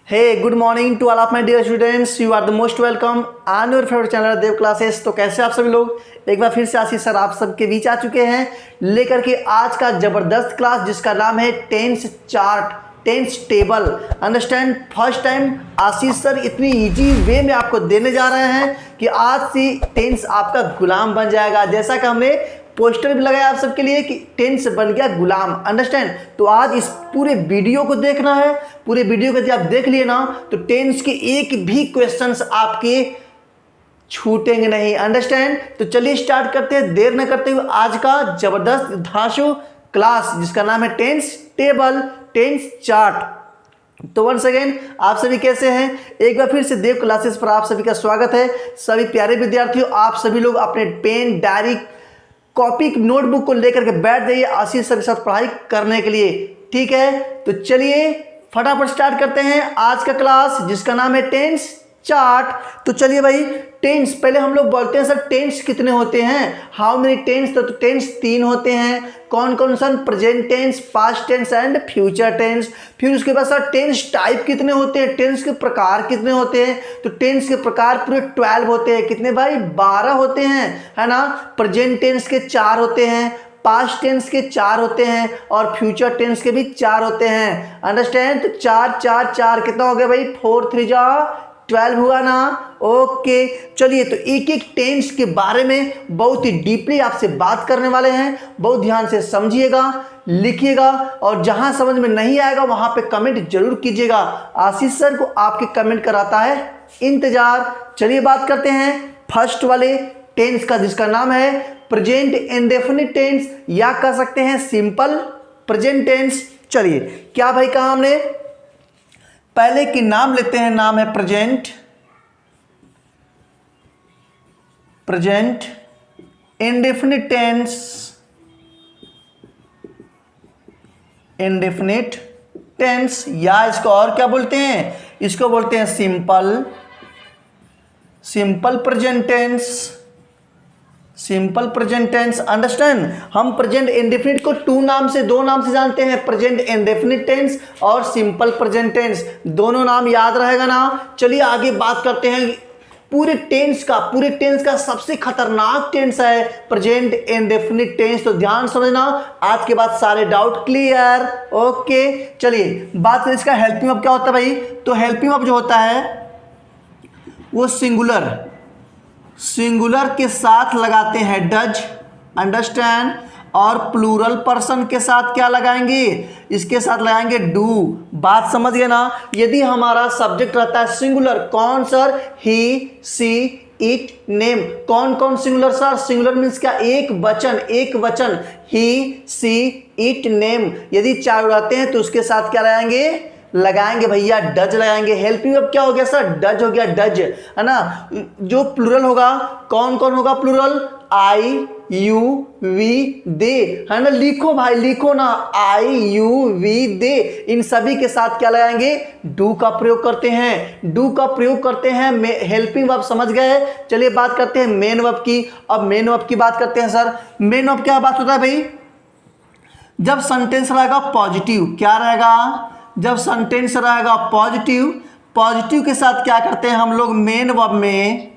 Hey, good morning to all of my dear students. You are the most welcome on your favorite channel Dev classes. तो कैसे आप सभी लोग, एक बार फिर से आशीष सर आप सबके बीच आ चुके हैं लेकर के आज का ज़बरदस्त क्लास जिसका नाम है tense chart, tense table. Understand, first time Ashish sir इतनी इजी वे में आपको देने जा रहे हैं कि आज से टेंस आपका गुलाम बन जाएगा। जैसा कि हमने पोस्टर भी लगाया आप सबके लिए कि टेंस बन गया गुलाम। अंडरस्टैंड, तो आज इस पूरे वीडियो को देखना है। पूरे वीडियो को जब आप देख लिए ना तो टेंस के एक भी क्वेश्चंस आपके छूटेंगे नहीं। अंडरस्टैंड, तो चलिए स्टार्ट करते हैं देर न करते हुए आज का जबरदस्त धांसू क्लास जिसका नाम है टेंस टेबल, टेंस चार्ट। तो वंस अगेन आप सभी कैसे हैं, एक बार फिर से देव क्लासेस पर आप सभी का स्वागत है। सभी प्यारे विद्यार्थियों, आप सभी लोग अपने पेन, डायरी, कॉपी, नोटबुक को लेकर के बैठ जाइए आशीष सर के साथ पढ़ाई करने के लिए। ठीक है, तो चलिए फटाफट स्टार्ट करते हैं आज का क्लास जिसका नाम है टेंस चार्ट। तो चलिए भाई, टेंस पहले हम लोग बोलते हैं सर टेंस कितने होते हैं, हाउ मेनी टेंस। तो टेंस 3 होते हैं। कौन कौन सा? Present tense, past tense and future tense. फिर उसके बाद सर टेंस टाइप कितने होते हैं, टेंस के प्रकार कितने होते हैं। तो टेंस के प्रकार पूरे 12 होते हैं। कितने भाई? 12 होते हैं, है ना। प्रेजेंट टेंस के 4 होते हैं, पास्ट टेंस के 4 होते हैं और फ्यूचर टेंस के भी 4 होते हैं। अंडरस्टैंड, तो 4 4 4 कितना हो गया भाई? 4 3 जा 12 हुआ ना। ओके, चलिए तो एक एक टेंस के बारे में बहुत ही डीपली आपसे बात करने वाले हैं। बहुत ध्यान से समझिएगा, लिखिएगा और जहां समझ में नहीं आएगा वहां पे कमेंट जरूर कीजिएगा। आशीष सर को आपके कमेंट कराता है इंतजार। चलिए बात करते हैं फर्स्ट वाले टेंस का जिसका नाम है प्रेजेंट इंडेफिनिट टेंस या कह सकते हैं सिंपल प्रेजेंट टेंस। चलिए क्या भाई कहा हमने, पहले की नाम लेते हैं, नाम है present, present indefinite tense, indefinite tense या इसको और क्या बोलते हैं, इसको बोलते हैं simple, simple present tense, simple present tense. Understand, हम प्रेजेंट इंडेफिनिट को 2 नाम से, 2 नाम से जानते हैं, प्रेजेंट इंडेफिनिट टेंस और सिंपल प्रेजेंट टेंस। दोनों नाम याद रहेगा ना। चलिए आगे बात करते हैं पूरे टेंस का। पूरे टेंस का सबसे खतरनाक टेंस है प्रेजेंट इंडेफिनिट टेंस। तो ध्यान समझना, आज के बाद सारे डाउट क्लियर। ओके, चलिए बात करें इसका हेल्पिंग वर्ब क्या होता है भाई। तो हेल्पिंग वर्ब जो होता है वो सिंगुलर, सिंगुलर के साथ लगाते हैं डज। अंडरस्टैंड, और प्लूरल पर्सन के साथ क्या लगाएंगे, इसके साथ लगाएंगे डू। बात समझ गए ना। यदि हमारा सब्जेक्ट रहता है सिंगुलर, कौन sir? He, she, it, name. कौन कौन सिंगुलर सर? सिंगुलर मीन्स क्या? एक वचन, एक वचन। ही, सी, इट, नेम। यदि 4 रहते हैं तो उसके साथ क्या लगाएंगे, लगाएंगे भैया डज लगाएंगे। हेल्पिंग वर्ब क्या हो गया सर? डज हो गया, डज, है ना। जो प्लूरल होगा, कौन कौन होगा प्लूरल? आई, यू, वी, दे, है ना। लिखो भाई, लिखो ना, आई, यू, वी, दे। इन सभी के साथ क्या लगाएंगे? डू का प्रयोग करते हैं, डू का प्रयोग करते हैं। हेल्पिंग वर्ब समझ गए। चलिए बात करते हैं मेन वर्ब की। अब मेन वर्ब की बात करते हैं सर। मेन वर्ब क्या बात होता है भाई? जब सेंटेंस रहेगा पॉजिटिव, क्या रहेगा? जब सेंटेंस रहेगा पॉजिटिव, पॉजिटिव के साथ क्या करते हैं हम लोग मेन वर्ब में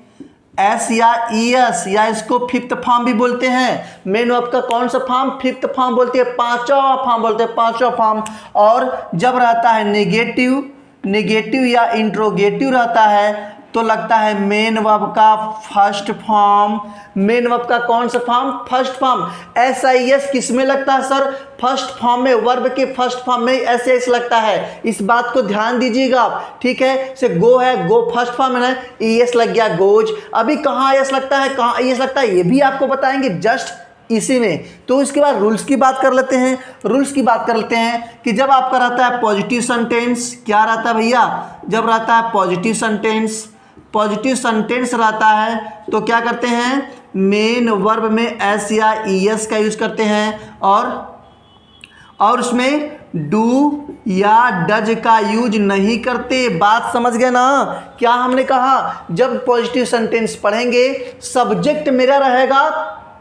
एस या ईएस या इसको फिफ्थ फॉर्म भी बोलते हैं। मेन वर्ब का कौन सा फॉर्म? फिफ्थ फॉर्म बोलते हैं, 5वां फॉर्म बोलते हैं, 5वां फॉर्म। और जब रहता है नेगेटिव, नेगेटिव या इंट्रोगेटिव रहता है तो लगता है मेन वर्ब का फर्स्ट फॉर्म। मेन वर्ब का कौन सा फॉर्म? First form. एस किस में लगता है सर? फर्स्ट फॉर्म में, वर्ब के फर्स्ट फॉर्म में एस लगता है। इस बात को ध्यान दीजिएगा आप, ठीक है। से गो है, गो फर्स्ट फॉर्म में है, ईएस लग गया गोज। अभी कहाँ एस लगता है, कहाँ ईएस लगता है, ये भी आपको बताएंगे जस्ट इसी में। तो इसके बाद रूल्स की बात कर लेते हैं। रूल्स की बात कर लेते हैं कि जब आपका रहता है पॉजिटिव सेंटेंस, क्या रहता है भैया? जब रहता है पॉजिटिव सेंटेंस, पॉजिटिव सेंटेंस रहता है तो क्या करते हैं? मेन वर्ब में एस या ईएस का यूज करते हैं और उसमें डू या डज का यूज नहीं करते। बात समझ गए ना। क्या हमने कहा? जब पॉजिटिव सेंटेंस पढ़ेंगे सब्जेक्ट मेरा रहेगा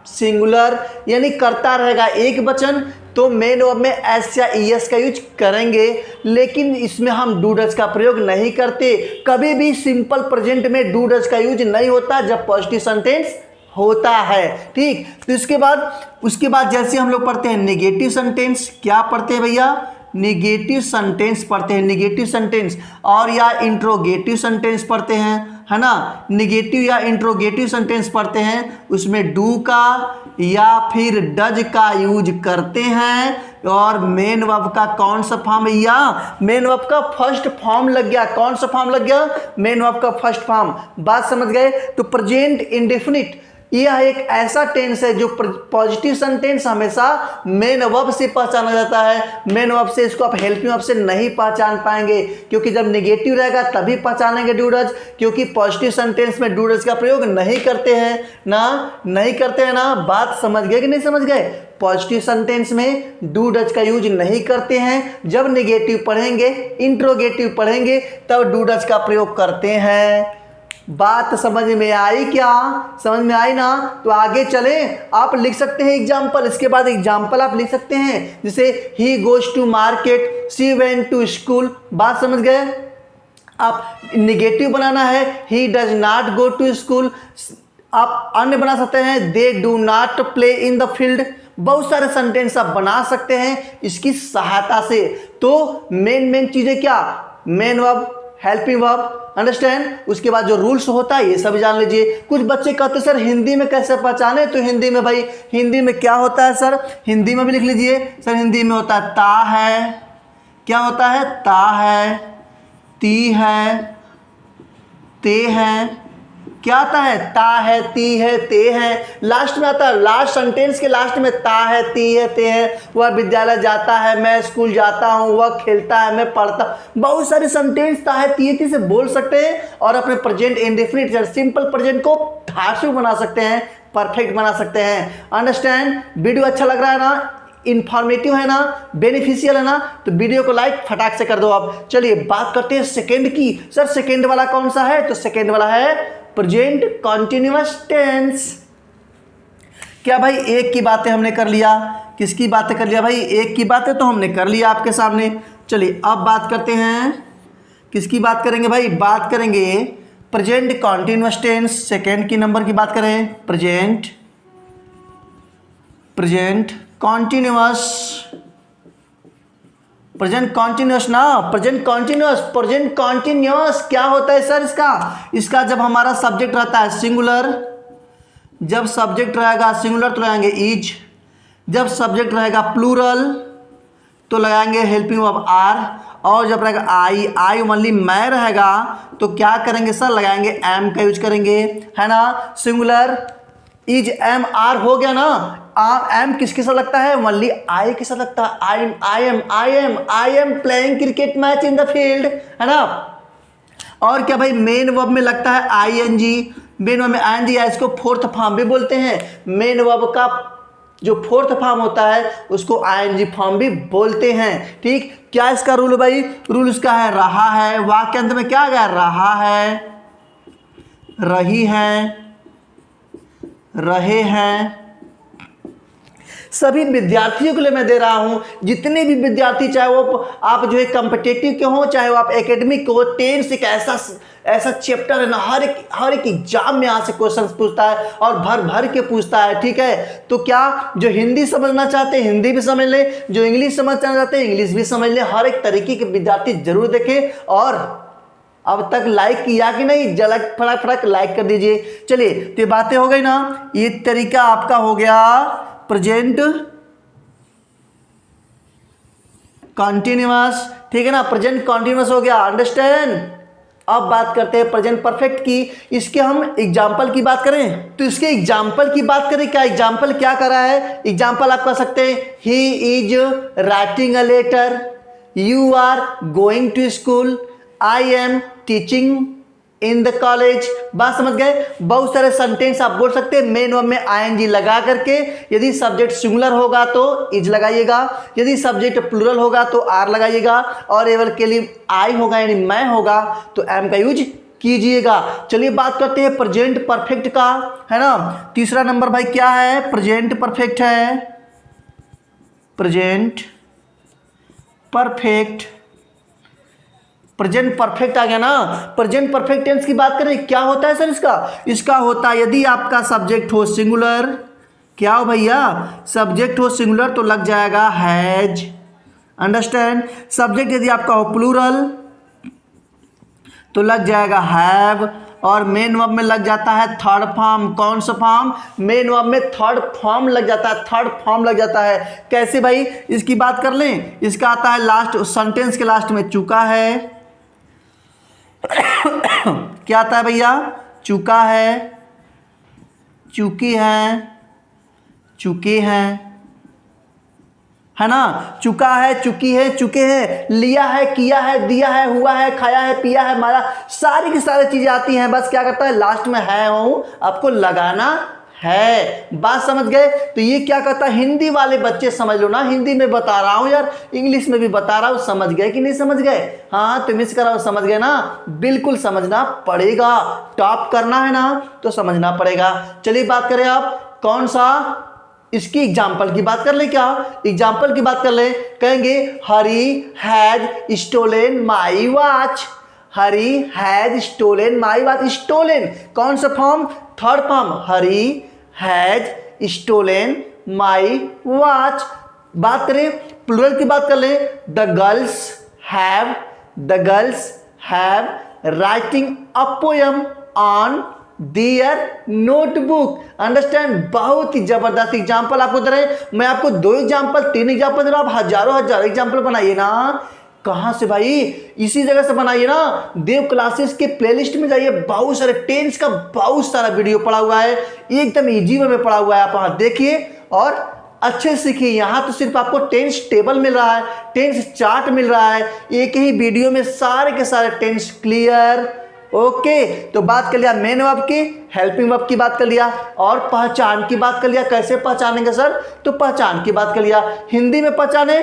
सिंगुलर, यानी करता रहेगा एक वचन, तो मेन वर्ब में एस या ईएस का यूज करेंगे, लेकिन इसमें हम डू डज का प्रयोग नहीं करते। कभी भी सिंपल प्रेजेंट में डू डज का यूज नहीं होता जब पॉजिटिव सेंटेंस होता है। ठीक, तो उसके बाद जैसे हम लोग पढ़ते हैं नेगेटिव सेंटेंस, क्या पढ़ते हैं भैया, निगेटिव सेंटेंस पढ़ते हैं, निगेटिव सेंटेंस, और या इंट्रोगेटिव सेंटेंस पढ़ते हैं, है ना। निगेटिव या इंट्रोगेटिव सेंटेंस पढ़ते हैं, उसमें डू का या फिर डज का यूज करते हैं। और मेन वर्ब का कौन सा फॉर्म भैया, मेन वर्ब का फर्स्ट फॉर्म लग गया। कौन सा फॉर्म लग गया, मेन वर्ब का फर्स्ट फॉर्म। बात समझ गए। तो प्रेजेंट इंडेफिनिट यह एक ऐसा टेंस है जो पॉजिटिव सेंटेंस हमेशा मेन वर्ब से पहचाना जाता है। मेन वर्ब से इसको आप हेल्पिंग वर्ब से नहीं पहचान पाएंगे, क्योंकि जब नेगेटिव रहेगा तभी पहचानेंगे डू डज, क्योंकि पॉजिटिव सेंटेंस में डू डज का प्रयोग नहीं करते हैं ना। बात समझ गए कि नहीं समझ गए। पॉजिटिव सेंटेंस में डू डज का यूज नहीं करते हैं, जब नेगेटिव पढ़ेंगे, इंट्रोगेटिव पढ़ेंगे, तब डू डज का प्रयोग करते हैं। बात समझ में आई क्या, समझ में आई ना। तो आगे चले, आप लिख सकते हैं एग्जाम्पल, इसके बाद एग्जाम्पल आप लिख सकते हैं, जैसे he goes to market, she went to school. बात समझ गए। आप निगेटिव बनाना है, he does not go to school. आप अन्य बना सकते हैं, they do not play in the field. बहुत सारे सेंटेंस आप बना सकते हैं इसकी सहायता से। तो मेन चीजें क्या, main verb, helping verb, understand. उसके बाद जो रूल्स होता है ये सब जान लीजिए। कुछ बच्चे कहते सर हिंदी में कैसे पहचाने, तो हिंदी में भाई, हिंदी में क्या होता है सर, हिंदी में भी लिख लीजिए सर। हिंदी में होता है ता है, क्या होता है, ता है, ती है, ते है। क्या आता है, ता है, ती है, ते है। लास्ट में आता है, लास्ट सेंटेंस के लास्ट में ता है, ती है, ते है। वह विद्यालय जाता है, मैं स्कूल जाता हूँ, वह खेलता है, मैं पढ़ता। बहुत सारे सेंटेंस ता है, ती है, ती से बोल सकते हैं और अपने प्रेजेंट इंडेफिनिट या सिंपल प्रेजेंट को धातु बना सकते हैं, परफेक्ट बना सकते हैं। अंडरस्टैंड। वीडियो अच्छा लग रहा है ना, इंफॉर्मेटिव है ना, बेनिफिशियल है ना, तो वीडियो को लाइक फटाक से कर दो आप। चलिए बात करते हैं सेकंड की। सर सेकंड वाला कौन सा है, तो सेकंड वाला है प्रेजेंट कॉन्टिन्यूअस टेंस। क्या भाई, एक की बातें हमने कर लिया, किसकी बातें कर लिया भाई, एक की बातें तो हमने कर लिया आपके सामने। चलिए अब बात करते हैं, किसकी बात करेंगे भाई, बात करेंगे प्रेजेंट कॉन्टिन्यूअस टेंस। सेकंड की नंबर की बात करें, प्रेजेंट कॉन्टिन्यूअस, प्रेजेंट कॉन्टिन्यूअस क्या होता है सर इसका जब हमारा सब्जेक्ट रहता है सिंगुलर, जब सब्जेक्ट रहेगा सिंगुलर तो लगाएंगे इज, जब सब्जेक्ट रहेगा प्लूरल तो लगाएंगे हेल्पिंग वर्ब आर, और जब रहेगा आई ओनली मैं रहेगा तो क्या करेंगे सर, लगाएंगे एम का यूज करेंगे, है ना। सिंगुलर इज एम आर हो गया ना। एम किसके साथ लगता है, ओनली आई के साथ लगता है। I am playing cricket match in the field, है ना। और क्या भाई, मेन वर्ब में लगता है आईएनजी, मेन वर्ब में आईएनजी है, इसको फोर्थ फॉर्म भी बोलते हैं। मेन वर्ब का जो फोर्थ फॉर्म होता है उसको आईएनजी फॉर्म भी बोलते हैं। ठीक, क्या इसका रूल भाई, रूल इसका है रहा है, वाक्य अंत में क्या आ गया, रहा है, रही है, रहे हैं। सभी विद्यार्थियों के लिए मैं दे रहा हूं, जितने भी विद्यार्थी, चाहे वो आप जो है कॉम्पिटिटिव के हो, चाहे वो आप एकेडमिक के हो, टेंस एक ऐसा चैप्टर है ना, हर एक एग्जाम में यहाँ से क्वेश्चन पूछता है और भर के पूछता है। ठीक है, तो क्या जो हिंदी समझना चाहते हैं हिंदी भी समझ ले, जो इंग्लिश समझना चाहते हैं इंग्लिश भी समझ ले। हर एक तरीके के विद्यार्थी जरूर देखें। और अब तक लाइक किया कि नहीं, जलक फटाक लाइक कर दीजिए। चलिए, तो ये बातें हो गई ना, ये तरीका आपका हो गया प्रेजेंट कॉन्टिन्यूअस। ठीक है ना, प्रेजेंट कॉन्टिन्यूअस हो गया, अंडरस्टैंड। अब बात करते हैं प्रेजेंट परफेक्ट की। इसके हम एग्जाम्पल की बात करें, तो इसके एग्जाम्पल की बात करें, क्या एग्जाम्पल क्या कर रहा है। एग्जाम्पल आप कह सकते हैं, he is writing a letter, you are going to school, I am teaching in the college. बात समझ गए। बहुत सारे सेंटेंस आप बोल सकते हैं मेन वर्ब में आईएनजी लगा करके। यदि सब्जेक्ट सिंगुलर होगा तो इज लगाइएगा, यदि सब्जेक्ट प्लूरल होगा तो आर लगाइएगा, और एवल के लिए आई होगा यानी मैं होगा तो एम का यूज कीजिएगा। चलिए बात करते हैं प्रेजेंट परफेक्ट का, है ना। तीसरा नंबर भाई क्या है, प्रेजेंट परफेक्ट है, प्रेजेंट परफेक्ट, प्रेजेंट परफेक्ट आ गया ना। प्रेजेंट परफेक्ट टेंस की बात करें, क्या होता है सर इसका होता है यदि आपका सब्जेक्ट हो सिंगुलर, क्या हो भैया, सब्जेक्ट हो सिंगुलर तो लग जाएगा हैज, अंडरस्टैंड। सब्जेक्ट यदि आपका हो प्लूरल तो लग जाएगा हैव, और मेन वर्ब में लग जाता है थर्ड फॉर्म। कौन सा फॉर्म, मेन वर्ब में थर्ड फॉर्म लग जाता है, थर्ड फॉर्म लग जाता है। कैसे भाई, इसकी बात कर लें, इसका आता है लास्ट सेंटेंस के लास्ट में चुका है क्या आता है भैया, चुका है, चुकी है, चुके हैं, है ना, चुका है, चुकी है, चुके हैं, लिया है, किया है, दिया है, हुआ है, खाया है, पिया है, मारा, सारी की सारी चीजें आती हैं। बस क्या करता है, लास्ट में है हूं आपको लगाना है। बात समझ गए। तो ये क्या करता है, हिंदी वाले बच्चे समझ लो ना, हिंदी में बता रहा हूं यार, इंग्लिश में भी बता रहा हूं, समझ गए कि नहीं समझ गए। हाँ तो मिस करा, समझ गए ना, बिल्कुल समझना पड़ेगा, टॉप करना है ना तो समझना पड़ेगा। चलिए बात करें आप कौन सा, इसकी एग्जाम्पल की बात कर ले, क्या एग्जाम्पल की बात कर ले, कहेंगे Hari has stolen my watch, Hari has stolen my watch, stolen कौन सा form, third form, Hari has stolen my watch. बात करें प्लूरल की बात कर ले, the girls have writing a poem on their notebook, understand. बहुत ही जबरदस्त एग्जाम्पल आपको दे रहे हैं, मैं आपको 2 एग्जाम्पल 3 एग्जाम्पल दे रहा हूं, आप हजारों एग्जाम्पल बनाइए ना। कहां से भाई, इसी जगह से बनाइए ना, देव क्लासेस के प्लेलिस्ट में जाइए, बहुत सारे टेंस का बहुत सारा वीडियो पड़ा हुआ है, एकदम इजी वे में पड़ा हुआ है, आप वहां देखिए और अच्छे से सीखिए। यहाँ तो सिर्फ आपको टेंस टेबल मिल रहा है, टेंस चार्ट मिल रहा है, एक ही वीडियो में सारे के सारे टेंस क्लियर। ओके तो बात कर लिया मेन वर्ब की, हेल्पिंग वर्ब की बात कर लिया, और पहचान की बात कर लिया। कैसे पहचानेंगे सर, तो पहचान की बात कर लिया, हिंदी में पहचाने,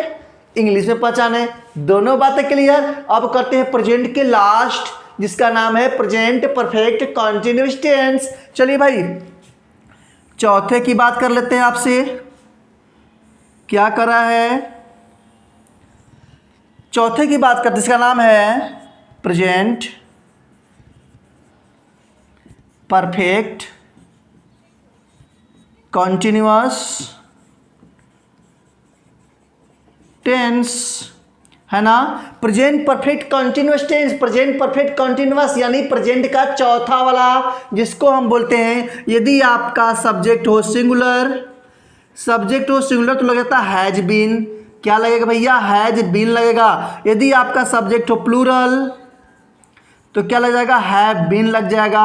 इंग्लिश में पहचाने, दोनों बातें क्लियर। अब करते हैं प्रेजेंट के लास्ट, जिसका नाम है प्रेजेंट परफेक्ट कंटीन्यूअस टेंस। चलिए भाई चौथे की बात कर लेते हैं आपसे, क्या कर रहा है, चौथे की बात करते, इसका नाम है प्रेजेंट परफेक्ट कॉन्टिन्यूअस टेंस, है ना। Present perfect continuous tense, present perfect continuous यानी प्रेजेंट का चौथा वाला, जिसको हम बोलते हैं यदि आपका सब्जेक्ट हो सिंगुलर, सब्जेक्ट हो सिंगुलर तो लगेगा हैज बीन, क्या लगेगा भैया, हैज बीन लगेगा। यदि आपका सब्जेक्ट हो प्लूरल तो क्या लग जाएगा, हैव बीन लग जाएगा,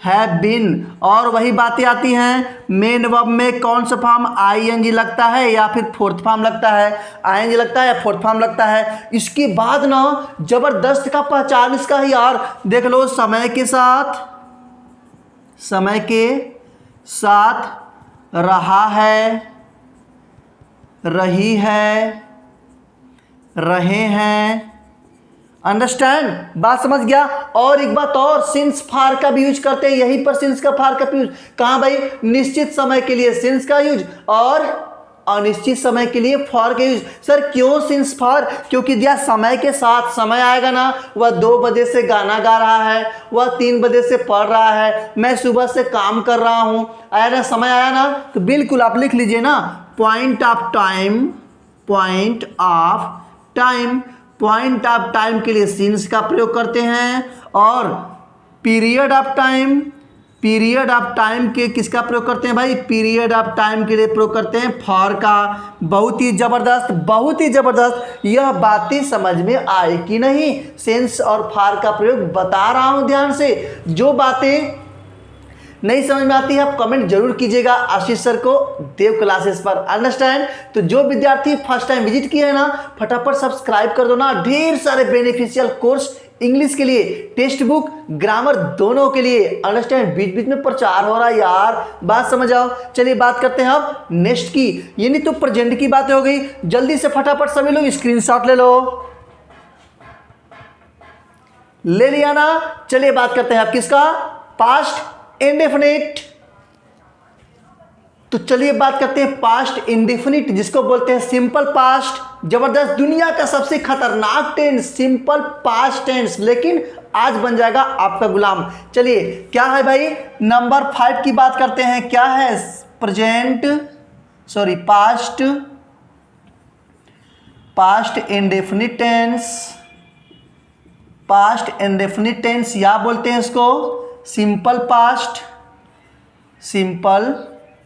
हैव बीन। और वही बातें आती हैं मेन वर्ब में कौन सा फॉर्म, आईएनजी लगता है या फिर फोर्थ फॉर्म लगता है, आईएनजी लगता है या फोर्थ फॉर्म लगता है। इसके बाद ना जबरदस्त का पहचान इसका ही यार, देख लो, समय के साथ रहा है, रही है, रहे हैं, अंडरस्टैंड। बात समझ गया। और एक बात और, सिंस फार का भी यूज करते हैं, यहीं पर सिंस का फार का यूज, कहां भाई, निश्चित समय के लिए सिंस का यूज और अनिश्चित समय के लिए फॉर का यूज। सर क्यों सिंस फॉर, क्योंकि दिया समय के साथ, समय आएगा ना, वह 2 बजे से गाना गा रहा है, वह 3 बजे से पढ़ रहा है, मैं सुबह से काम कर रहा हूं, आया ना, समय आया ना, तो बिल्कुल आप लिख लीजिए ना, point of time, point of time, point of time के लिए सिंस का प्रयोग करते हैं। और period of time, period of time के किसका प्रयोग करते हैं भाई, पीरियड ऑफ टाइम के लिए प्रयोग करते हैं फॉर का। बहुत ही जबरदस्त, बहुत ही जबरदस्त। यह बातें समझ में आए कि नहीं, सिंस और फॉर का प्रयोग बता रहा हूं ध्यान से। जो बातें नहीं समझ में आती है आप कमेंट जरूर कीजिएगा आशीष सर को देव क्लासेस पर, अंडरस्टैंड। तो जो विद्यार्थी फर्स्ट टाइम विजिट किए हैं ना, फटाफट सब्सक्राइब कर दो ना, ढेर सारे बेनिफिशियल कोर्स इंग्लिश के लिए, टेक्स्ट बुक, ग्रामर दोनों के लिए, अंडरस्टैंड। बीच बीच में प्रचार हो रहा है यार, बात समझ आओ। चलिए बात करते हैं अब नेक्स्ट की, ये नहीं तो प्रेजेंट की बातें हो गई। जल्दी से फटाफट सभी लोग स्क्रीनशॉट ले लो, ले लिया ना। चलिए बात करते हैं अब किसका, पास्ट इंडेफिनिट। तो चलिए बात करते हैं पास्ट इंडेफिनिट, जिसको बोलते हैं सिंपल पास्ट। जबरदस्त, दुनिया का सबसे खतरनाक टेंस सिंपल पास्ट टेंस, लेकिन आज बन जाएगा आपका गुलाम। चलिए क्या है भाई, नंबर 5 की बात करते हैं। क्या है, past indefinite tense. Past indefinite tense या बोलते हैं इसको सिंपल पास्ट, सिंपल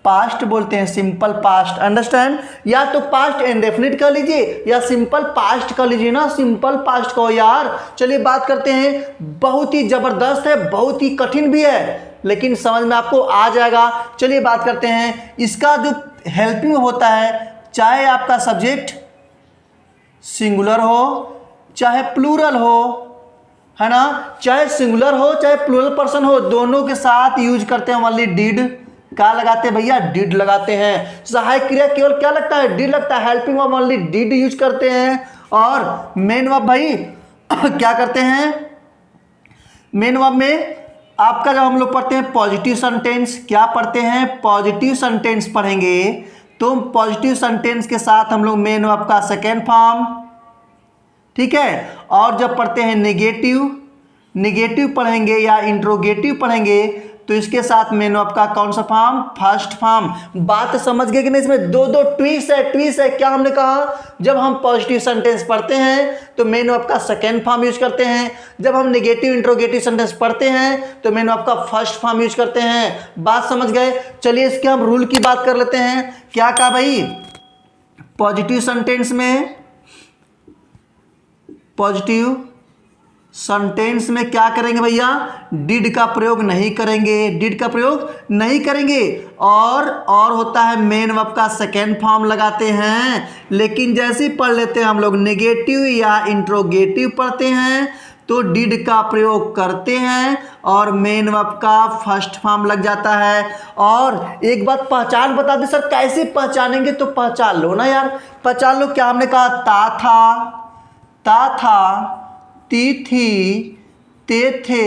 पास्ट बोलते हैं, सिंपल पास्ट। अंडरस्टैंड, या तो पास्ट इंडेफिनिट कर लीजिए या सिंपल पास्ट कर लीजिए ना, सिंपल पास्ट को यार। चलिए बात करते हैं, बहुत ही जबरदस्त है, बहुत ही कठिन भी है, लेकिन समझ में आपको आ जाएगा। चलिए बात करते हैं, इसका जो हेल्पिंग होता है, चाहे आपका सब्जेक्ट सिंगुलर हो चाहे प्लूरल हो, है ना, चाहे सिंगुलर हो चाहे प्लूरल पर्सन हो, दोनों के साथ यूज करते हैं ओनली डिड। क्या लगाते हैं भैया, डिड लगाते हैं। सहायक क्रिया केवल क्या लगता है, डिड लगता है। Helping verb only did use करते हैं। और मेन वर्ब भाई क्या करते हैं, मेन वर्ब में आपका जब हम लोग पढ़ते हैं पॉजिटिव सेंटेंस, क्या पढ़ते हैं, पॉजिटिव सेंटेंस पढ़ेंगे, तो पॉजिटिव सेंटेंस के साथ हम लोग मेन वर्ब का सेकेंड फॉर्म, ठीक है। और जब पढ़ते हैं निगेटिव पढ़ेंगे या इंट्रोगेटिव पढ़ेंगे, तो इसके साथ मेन वर्ब का कौन सा फॉर्म, फर्स्ट फॉर्म। बात समझ गए कि नहीं, इसमें दो ट्विस्ट है। क्या हमने कहा, जब हम पॉजिटिव सेंटेंस पढ़ते हैं तो मेन वर्ब का सेकेंड फॉर्म यूज करते हैं, जब हम नेगेटिव इंट्रोगेटिव सेंटेंस पढ़ते हैं तो मेन वर्ब का फर्स्ट फॉर्म यूज करते हैं। बात समझ गए। चलिए इसके हम रूल की बात कर लेते हैं। क्या कहा भाई, पॉजिटिव सेंटेंस में क्या करेंगे भैया, डिड का प्रयोग नहीं करेंगे, और होता है मेन वर्ब का सेकेंड फॉर्म लगाते हैं। लेकिन जैसे ही पढ़ लेते हैं हम लोग नेगेटिव या इंट्रोगेटिव पढ़ते हैं तो डिड का प्रयोग करते हैं और मेन वर्ब का फर्स्ट फॉर्म लग जाता है। और एक बात पहचान बता दे सर, कैसे पहचानेंगे, तो पहचान लो ना यार, पहचान लो। क्या हमने कहा, ता था, ती थी, ते थे,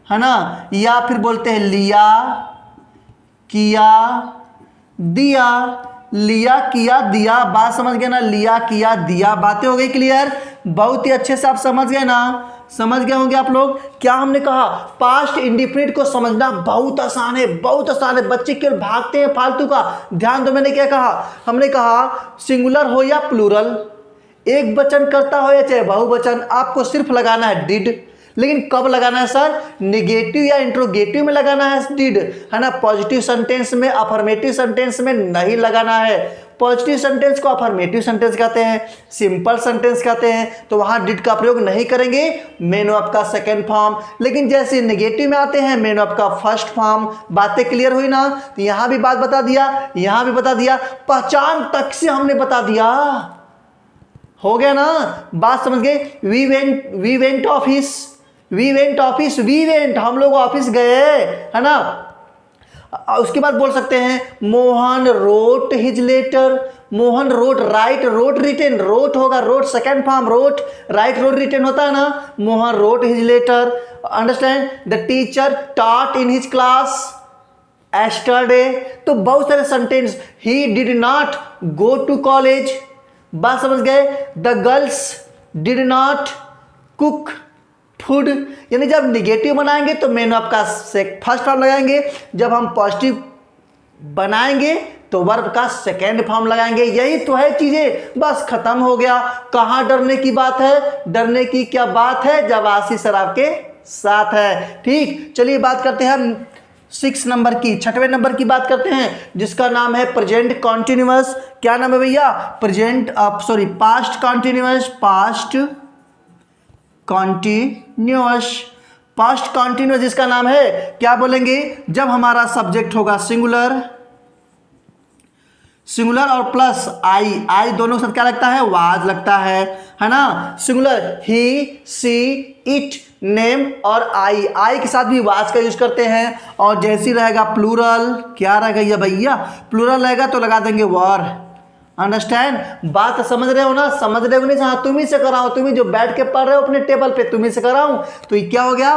है ना, या फिर बोलते हैं लिया, किया, दिया, दिया। बात समझ गए ना, लिया, किया, दिया। बातें हो गई क्लियर, बहुत ही अच्छे से आप समझ गए ना, समझ गए होंगे आप लोग। क्या हमने कहा, पास्ट इंडेफिनिट को समझना बहुत आसान है, बच्चे केवल भागते हैं फालतू का। ध्यान दो, मैंने क्या कहा, हमने कहा सिंगुलर हो या प्लूरल, एक वचन करता हो या चाहे बहुवचन, आपको सिर्फ लगाना है डिड। लेकिन कब लगाना है सर, निगेटिव या इंट्रोगेटिव में लगाना है डिड, है ना। पॉजिटिव सेंटेंस में, अफर्मेटिव सेंटेंस में नहीं लगाना है। पॉजिटिव सेंटेंस को अफर्मेटिव सेंटेंस कहते हैं, सिंपल सेंटेंस कहते हैं, तो वहां डिड का प्रयोग नहीं करेंगे, मेन वर्ब का सेकेंड फॉर्म। लेकिन जैसे नेगेटिव में आते हैं, मेन वर्ब का फर्स्ट फॉर्म। बातें क्लियर हुई ना, तो यहां भी बात बता दिया, यहां भी बता दिया, पहचान तक से हमने बता दिया, हो गया ना, बात समझ गए। वी वेंट ऑफिस, हम लोग ऑफिस गए, है ना। उसके बाद बोल सकते हैं Mohan wrote his letter, Mohan wrote, right, wrote written, wrote होगा, wrote second form, wrote, right, wrote written होता है ना, Mohan wrote his letter. Understand, the teacher taught in his class yesterday. तो बहुत सारे sentence, he did not go to college. बात समझ गए। The girls did not cook food. यानी जब निगेटिव बनाएंगे तो मेन वर्ब का फर्स्ट फॉर्म लगाएंगे, जब हम पॉजिटिव बनाएंगे तो वर्ब का सेकेंड फॉर्म लगाएंगे। यही तो है चीजें, बस खत्म हो गया। कहाँ डरने की बात है, डरने की क्या बात है जब आशी शराब के साथ है। ठीक, चलिए बात करते हैं हम 6 नंबर की, 6वें नंबर की बात करते हैं, जिसका नाम है प्रेजेंट कॉन्टिन्यूअस। क्या नाम है भैया, पास्ट कॉन्टिन्यूअस, जिसका नाम है, क्या बोलेंगे, जब हमारा सब्जेक्ट होगा सिंगुलर और प्लस आई दोनों के साथ क्या लगता है, वाज लगता है ना। Singular he, she, it, name और आई के साथ भी वाज का यूज करते हैं। और जैसी रहेगा प्लूरल, क्या रहेगा भैया, प्लूरल रहेगा तो लगा देंगे वर। अंडरस्टैंड, बात समझ रहे हो ना, समझ रहे हो नहीं, हाँ तुम ही से कराओ, तुम ही जो बैठ के पढ़ रहे हो अपने टेबल पे, तुम ही से कराऊं, तो ये क्या हो गया,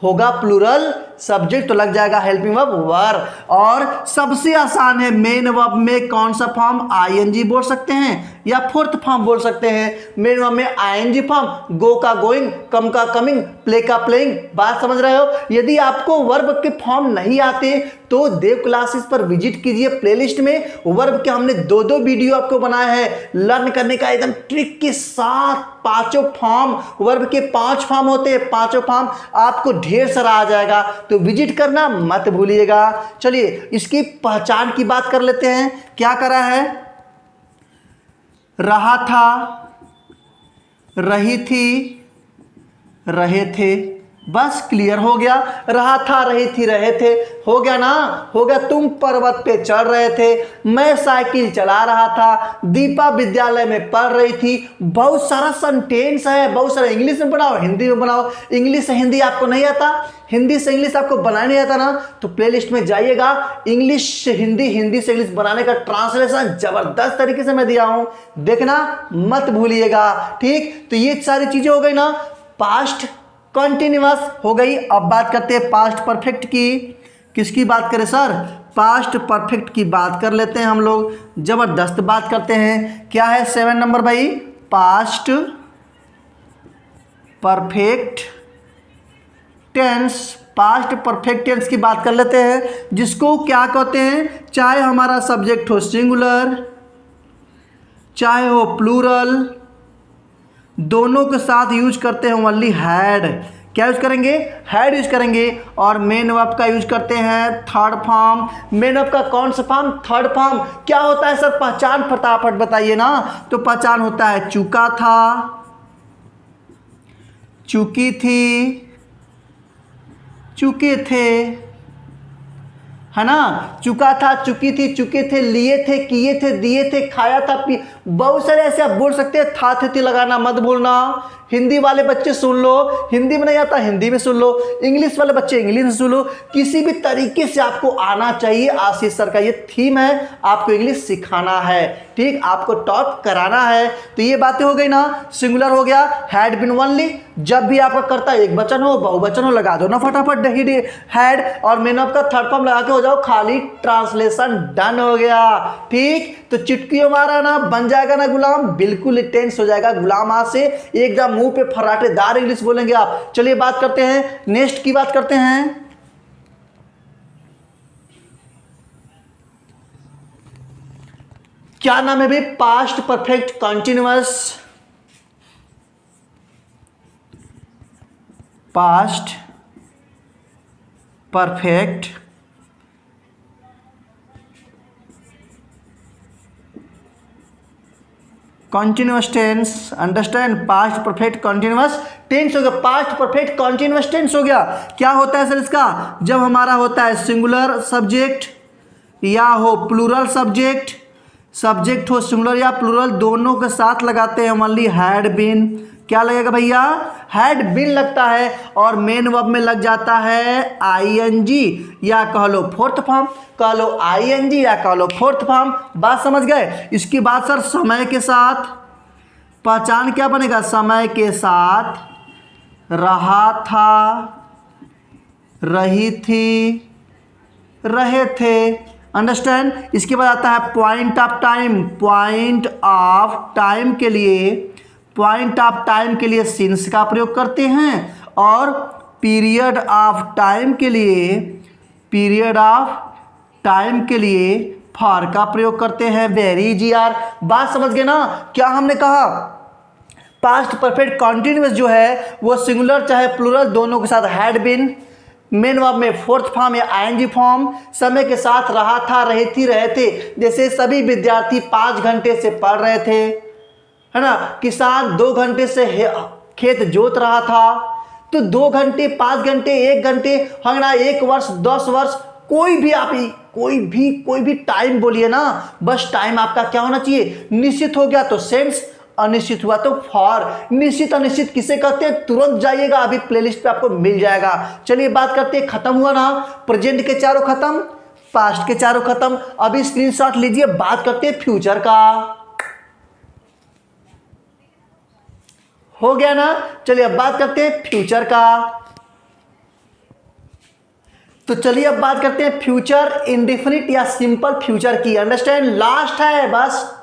होगा प्लूरल सब्जेक्ट तो लग जाएगा हेल्पिंग वर्ब वर। और सबसे आसान है मेन वर्ब में कौन सा फॉर्म, आईएनजी बोल सकते हैं या फोर्थ फॉर्म बोल सकते हैं। मेन वर्ब में आईएनजी फॉर्म, गो का गोइंग, कम का कमिंग, प्ले का प्लेइंग। बात समझ रहे हो। यदि आपको वर्ब के फॉर्म नहीं आते तो देव क्लासेस पर विजिट कीजिए। प्लेलिस्ट में वर्ब के हमने 2 वीडियो आपको बनाए हैं लर्न करने का एकदम ट्रिक के साथ। 5 फॉर्म, वर्ब के 5 फॉर्म होते हैं, 5 फॉर्म आपको ढेर सारा आ जाएगा, तो विजिट करना मत भूलिएगा। चलिए इसकी पहचान की बात कर लेते हैं। क्या करा है, रहा था, रही थी, रहे थे, बस क्लियर हो गया। रहा था, रही थी, रहे थे, हो गया ना, हो गया। तुम पर्वत पे चढ़ रहे थे, मैं साइकिल चला रहा था, दीपा विद्यालय में पढ़ रही थी। बहुत सारा सेंटेंस है, बहुत सारा। इंग्लिश में बनाओ, हिंदी में बनाओ। इंग्लिश से हिंदी आपको नहीं आता, हिंदी से इंग्लिश आपको बनाने नहीं आता ना, तो प्लेलिस्ट में जाइएगा, इंग्लिश से हिंदी, हिंदी से इंग्लिश बनाने का ट्रांसलेशन जबरदस्त तरीके से मैं दिया हूं, देखना मत भूलिएगा। ठीक, तो ये सारी चीजें हो गई ना, पास्ट कंटिन्यूअस हो गई। अब बात करते हैं पास्ट परफेक्ट की। किसकी बात करें सर, पास्ट परफेक्ट की बात कर लेते हैं हम लोग, जबरदस्त बात करते हैं। क्या है 7 नंबर भाई, past perfect tense. Past perfect tense की बात कर लेते हैं, जिसको क्या कहते हैं, चाहे हमारा सब्जेक्ट हो सिंगुलर चाहे हो प्लूरल, दोनों के साथ यूज करते हैं ओनली हैड। क्या यूज करेंगे, हैड यूज करेंगे। और मेन वर्ब का यूज करते हैं थर्ड फॉर्म। मेन वर्ब का कौन सा फॉर्म, थर्ड फॉर्म। क्या होता है सर, पहचान फटाफट बताइए ना। तो पहचान होता है चुका था, चुकी थी, चुके थे, है ना। चुका था, चुकी थी, चुके थे, लिए थे, किए थे, दिए थे, खाया था, पी, बहुत सारे ऐसे आप बोल सकते हैं। था थे लगाना मत भूलना। हिंदी वाले बच्चे सुन लो, हिंदी में नहीं आता हिंदी में सुन लो, इंग्लिश वाले बच्चे इंग्लिश में सुन लो। किसी भी तरीके से आपको आना चाहिए। आशीष सर का ये थीम है, आपको इंग्लिश सिखाना है, ठीक, आपको टॉप कराना है। तो ये बातें हो गई ना, सिंगुलर हो गया, हैड बीन ओनली। जब भी आपका कर्ता एक वचन हो, बहुवचन हो, लगा दो ना फटाफट हैड, और मेन ऑफ का थर्ड फॉर्म लगा के हो जाओ खाली, ट्रांसलेशन डन हो गया। ठीक, तो चुटकियों मारा ना, बन जाएगा ना गुलाम, बिल्कुल टेंस हो जाएगा गुलाम। आज से एकदम मुंह पे फर्राटेदार इंग्लिश बोलेंगे आप। चलिए बात करते हैं, नेक्स्ट की बात करते हैं। क्या नाम है भाई, past perfect continuous. Past perfect continuous tense. Understand, past perfect continuous tense हो गया, पास्ट परफेक्ट कंटिन्यूअस टेंस हो गया। क्या होता है सर इसका, जब हमारा होता है सिंगुलर सब्जेक्ट या हो प्लूरल सब्जेक्ट, सब्जेक्ट हो सिंगुलर या प्लूरल, दोनों के साथ लगाते हैं ओनली हैड बीन। क्या लगेगा भैया, हैड बीन लगता है। और मेन वर्ब में लग जाता है आईएनजी या कह लो फोर्थ फॉर्म, कह लो आईएनजी या कह लो फोर्थ फॉर्म। बात समझ गए। इसकी बात सर समय के साथ पहचान क्या बनेगा, समय के साथ रहा था, रही थी, रहे थे। अंडरस्टैंड। इसके बाद आता है point of time. Point of time के लिए, पॉइंट ऑफ टाइम के लिए सिंस का प्रयोग करते हैं, और पीरियड ऑफ टाइम के लिए, पीरियड ऑफ टाइम के लिए फॉर का प्रयोग करते हैं। Very G R. बात समझ गए ना। क्या हमने कहा, पास्ट परफेक्ट कंटिन्यूअस जो है वो सिंगुलर चाहे प्लूरल दोनों के साथ हैड बीन, मेन वर्ब में फोर्थ फॉर्म या आईएनजी फॉर्म, समय के साथ रहा था, रही थी, रहे थे। जैसे सभी विद्यार्थी 5 घंटे से पढ़ रहे थे, है ना। किसान 2 घंटे से खेत जोत रहा था। तो 2 घंटे, 5 घंटे, 1 घंटे, है ना, 1 वर्ष, 10 वर्ष, कोई भी आप कोई भी टाइम बोलिए ना, बस टाइम आपका क्या होना चाहिए, निश्चित हो गया तो सेंस, अनिश्चित हुआ तो फॉर। निश्चित अनिश्चित किसे कहते हैं, तुरंत जाइएगा, अभी प्लेलिस्ट पे आपको मिल जाएगा। चलिए बात करते हैं, खत्म हुआ ना, प्रेजेंट के चारों खत्म, पास्ट के चारों खत्म। अभी स्क्रीनशॉट लीजिए, बात करते हैं फ्यूचर का। हो गया ना। चलिए अब बात करते हैं फ्यूचर का। तो चलिए अब बात करते हैं फ्यूचर इंडेफिनिट या सिंपल फ्यूचर की। अंडरस्टैंड, लास्ट है, बस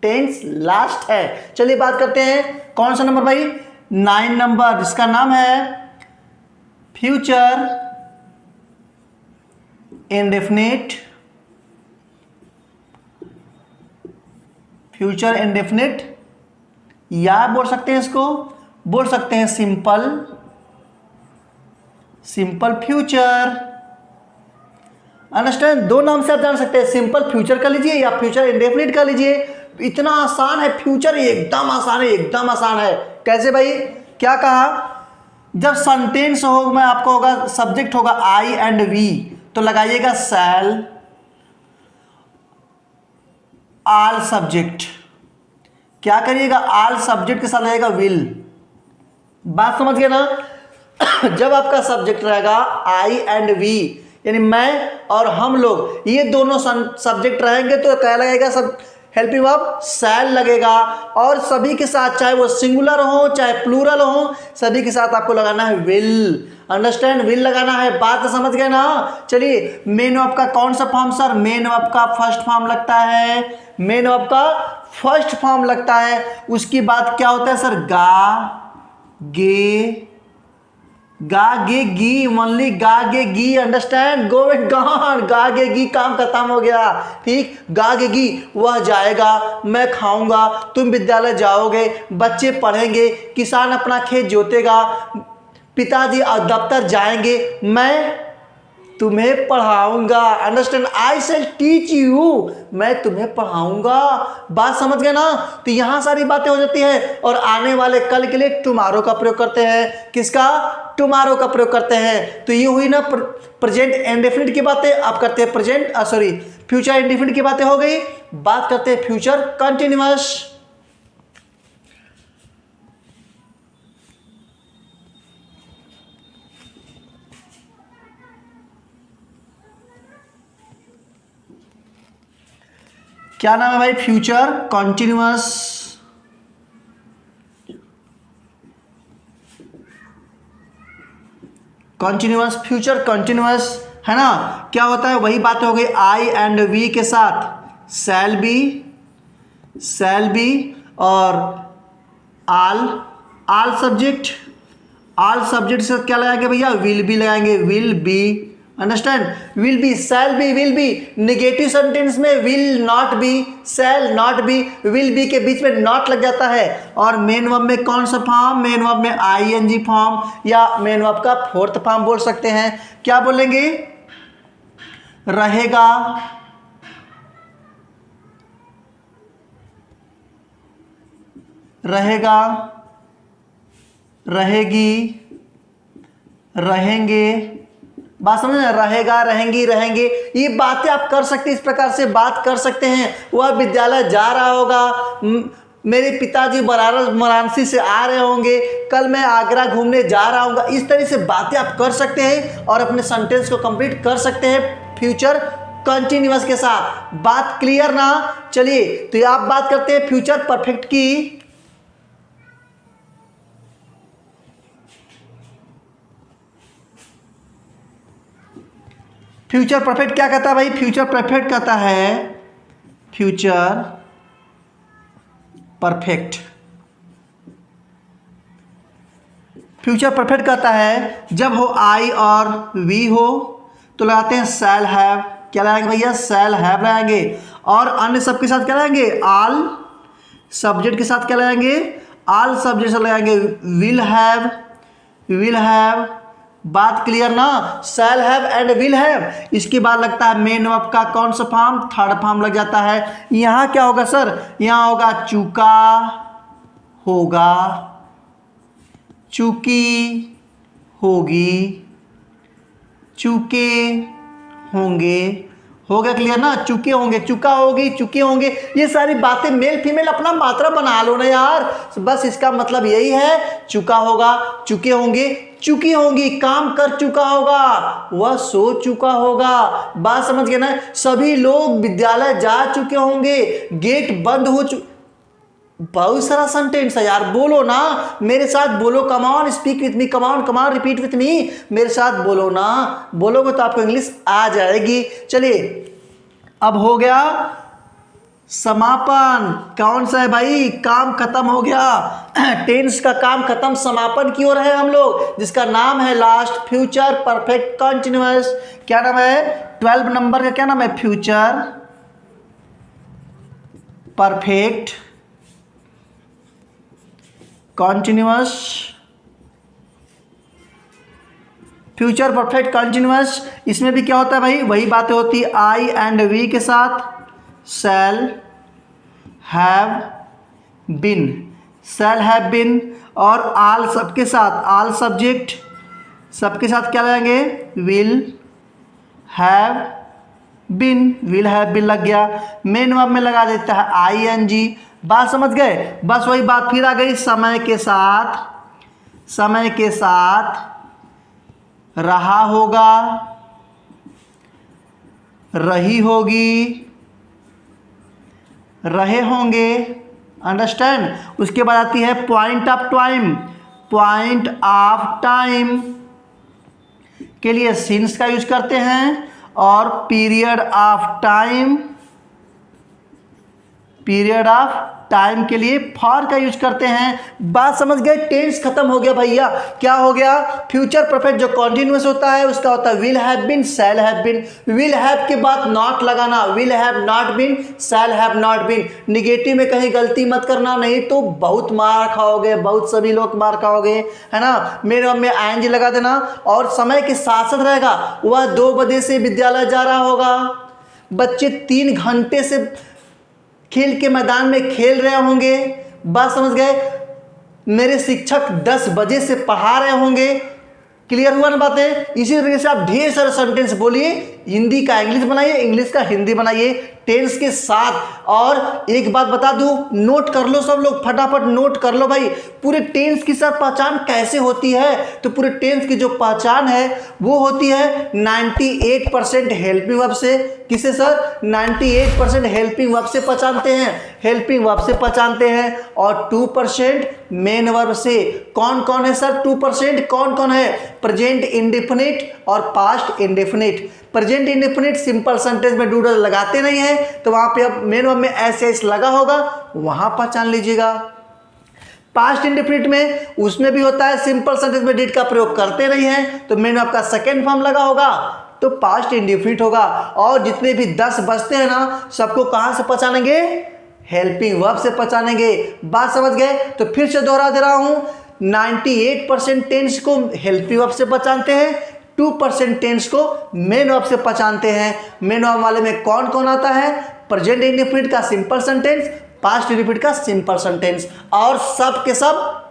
टेंस लास्ट है। चलिए बात करते हैं कौन सा नंबर भाई, 9 नंबर, जिसका नाम है फ्यूचर इंडेफिनिट। फ्यूचर इंडेफिनिट या बोल सकते हैं इसको, बोल सकते हैं सिंपल, सिंपल फ्यूचर। अंडरस्टैंड, दो नाम से आप जान सकते हैं, सिंपल फ्यूचर कर लीजिए या फ्यूचर इंडेफिनिट कर लीजिए। इतना आसान है फ्यूचर, एकदम आसान है, एकदम आसान है। कैसे भाई, क्या कहा, जब सेंटेंस हो में आपको होगा सब्जेक्ट होगा आई एंड वी, तो लगाइएगा शैल, आल सब्जेक्ट, क्या करिएगा, आल सब्जेक्ट के साथ रहेगा विल। बात समझ गए ना। जब आपका सब्जेक्ट रहेगा आई एंड वी, यानी मैं और हम लोग, ये दोनों सब्जेक्ट रहेंगे तो क्या लगेगा, सब हेल्पिंग वर्ब शैल लगेगा। और सभी के साथ, चाहे वो सिंगुलर हो चाहे प्लूरल हो, सभी के साथ आपको लगाना है विल। अंडरस्टैंड, विल लगाना है। बात समझ गए ना। चलिए, मेन वर्ब का कौन सा फॉर्म सर, मेन वर्ब का फर्स्ट फॉर्म लगता है, मेन वर्ब का फर्स्ट फॉर्म लगता है। उसकी बात क्या होता है सर, गा गे, गा गे गी, ओनली गा गे गी। अंडरस्टैंड, गो एंड गॉन, गा गे गी, काम खत्म हो गया। ठीक, गा गे गी, वह जाएगा, मैं खाऊंगा, तुम विद्यालय जाओगे, बच्चे पढ़ेंगे, किसान अपना खेत जोतेगा, पिताजी दफ्तर जाएंगे, मैं तुम्हें पढ़ाऊंगा। Understand, I shall teach you, मैं तुम्हें पढ़ाऊंगा। बात समझ गए ना। तो यहां सारी बातें हो जाती है। और आने वाले कल के लिए टुमारो का प्रयोग करते हैं। किसका, टुमारो का प्रयोग करते हैं। तो ये हुई ना प्रेजेंट इंडेफिनिट की बातें। आप करते हैं प्रेजेंट, सॉरी फ्यूचर इंडेफिनिट की बातें हो गई। बात करते हैं फ्यूचर कंटिन्यूअस। क्या नाम है भाई, future continuous. Continuous, future continuous है ना। क्या होता है, वही बातें हो गई आई एंड वी के साथ शैल बी, शैल बी और आल, आल सब्जेक्ट, आल सब्जेक्ट से क्या लगाएंगे भैया, विल बी लगाएंगे, will be. Understand, will be, shall be, will be. Negative sentence में will not be, shall not be, will be के बीच में नॉट लग जाता है। और मेन वर्ब में कौन सा फॉर्म, मेन वर्ब में आईएनजी फॉर्म या मेन वर्ब का फोर्थ फॉर्म बोल सकते हैं। क्या बोलेंगे, रहेगा, रहेगा, रहेगी, रहेंगे। बात समझ में, रहेगा, रहेंगी, रहेंगे, ये बातें आप कर सकते हैं, इस प्रकार से बात कर सकते हैं। वह विद्यालय जा रहा होगा, मेरे पिताजी वाराणसी से आ रहे होंगे, कल मैं आगरा घूमने जा रहा हूँ। इस तरह से बातें आप कर सकते हैं और अपने सेंटेंस को कंप्लीट कर सकते हैं फ्यूचर कंटिन्यूअस के साथ। बात क्लियर ना। चलिए, तो आप बात करते हैं फ्यूचर परफेक्ट की। फ्यूचर परफेक्ट क्या कहता है भाई, फ्यूचर परफेक्ट कहता है, फ्यूचर परफेक्ट, फ्यूचर परफेक्ट कहता है जब हो आई और वी हो तो लगाते हैं शैल हैव। क्या लगाएंगे भैया, शैल हैव लगाएंगे। और अन्य सब के साथ क्या लगाएंगे, आल सब्जेक्ट के साथ क्या लगाएंगे, आल सब्जेक्ट से लगाएंगे विल हैव, विल हैव। बात क्लियर ना, shall have and will have. इसके बाद लगता है मेन वर्ब का कौन सा फॉर्म, थर्ड फॉर्म लग जाता है। यहां क्या होगा सर, यहां होगा चूका, होगा, चूकी, होगी, चूके, होंगे। हो गया क्लियर ना, चुके होंगे, चुका होगी, चुके होंगे। ये सारी बातें मेल फीमेल अपना मात्रा बना लो ना यार। बस इसका मतलब यही है, चुका होगा, चुके होंगे, चुकी होंगी, काम कर चुका होगा, वह सो चुका होगा। बात समझ गए ना। सभी लोग विद्यालय जा चुके होंगे, गेट बंद हो बहुत सारा सेंटेंस है यार, बोलो ना मेरे साथ, बोलो, come on speak with me, come on repeat with me, मेरे साथ बोलो ना, बोलोगे तो आपको इंग्लिश आ जाएगी। चलिए अब हो गया समापन। कौन सा है भाई, काम खत्म हो गया, टेंस का काम खत्म, समापन की ओर है हम लोग, जिसका नाम है लास्ट फ्यूचर परफेक्ट कंटिन्यूअस। क्या नाम है 12 नंबर का, क्या नाम है, future perfect continuous. Future perfect continuous, इसमें भी क्या होता है भाई, वही बातें होती है आई एंड वी के साथ, shall have been, shall have been, और आल सबके साथ, आल सब्जेक्ट सबके साथ क्या लगाएंगे, will have been, will have been लग गया। मेन वर्ब में लगा देता है आई एन जी। बात समझ गए, बस वही बात फिर आ गई, समय के साथ, समय के साथ रहा होगा, रही होगी, रहे होंगे, अंडरस्टैंड। उसके बाद आती है point of time, point of time के लिए सिंस का यूज करते हैं, और period of time, period of time के लिए फॉर का यूज करते हैं। बात समझ गए, टेंस खत्म हो गया भैया। क्या हो गया, फ्यूचर परफेक्ट जो कॉन्टिन्यूअस होता है उसका होता है will have been, shall have been, will have के बाद नॉट लगाना, will have not been, shall have not been. Negative में कहीं गलती मत करना, नहीं तो बहुत मार खाओगे, बहुत सभी लोग मार खाओगे, है ना। मेरे में आईएनजी लगा देना, और समय के साथ साथ रहेगा, वह 2 बजे से विद्यालय जा रहा होगा, बच्चे 3 घंटे से खेल के मैदान में खेल रहे होंगे। बात समझ गए, मेरे शिक्षक 10 बजे से पढ़ा रहे होंगे। क्लियर हुआ ना बातें। इसी तरीके से आप ढेर सारे सेंटेंस बोलिए, हिंदी का इंग्लिश बनाइए, इंग्लिश का हिंदी बनाइए टेंस के साथ। और एक बात बता दूं, नोट कर लो सब लोग, फटाफट नोट कर लो भाई, पूरे टेंस की सर पहचान कैसे होती है। तो पूरे टेंस की जो पहचान है वो होती है 98% हेल्पिंग वर्ब से। किसे सर, 98% हेल्पिंग वर्ब से पहचानते हैं, हेल्पिंग वर्ब से पहचानते हैं, और 2% मेन वर्ब से। कौन कौन है सर 2%, कौन कौन है, प्रेजेंट इंडेफिनिट और past indefinite. Present indefinite simple sentence में डूडल लगाते नहीं है, तो वहां पे अब मेन वर्ब में एस लगा होगा, वहां पहचान लीजिएगा। पास्ट इंडेफिनिट में उसमें भी होता है, सिंपल सेंटेंस में डिड का प्रयोग करते नहीं है, तो मेन वर्ब का सेकेंड फॉर्म लगा होगा तो पास्ट इंडेफिनिट होगा। और जितने भी 10 बचते हैं ना, सबको कहां से पहचानेंगे, हेल्पिंग वर्ब से पहचानेंगे। बात समझ गए, तो फिर से दोहरा दे रहा हूं, 98% टेंस को हेल्पिंग वर्ब से पहचानते हैं, 2% टेंस को मेन वर्ब से पहचानते हैं। मेन वर्ब वाले में कौन कौन आता है, प्रेजेंट इंडेफिनिट का सिंपल सेंटेंस, पास्ट इंडेफिनिट का सिंपल सेंटेंस, और सब के सब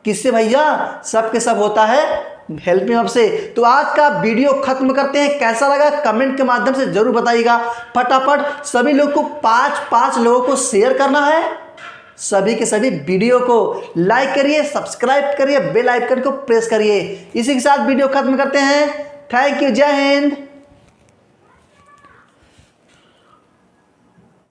किससे भैया, सब के सब होता है हेल्पिंग वर्ब से। तो आज का वीडियो खत्म करते हैं, कैसा लगा कमेंट के माध्यम से जरूर बताइएगा। फटाफट सभी लोग को 5 लोगों को शेयर करना है, सभी के सभी वीडियो को लाइक करिए, सब्सक्राइब करिए, बेल आइकन को प्रेस करिए। इसी के साथ वीडियो खत्म करते हैं। थैंक यू, जय हिंद।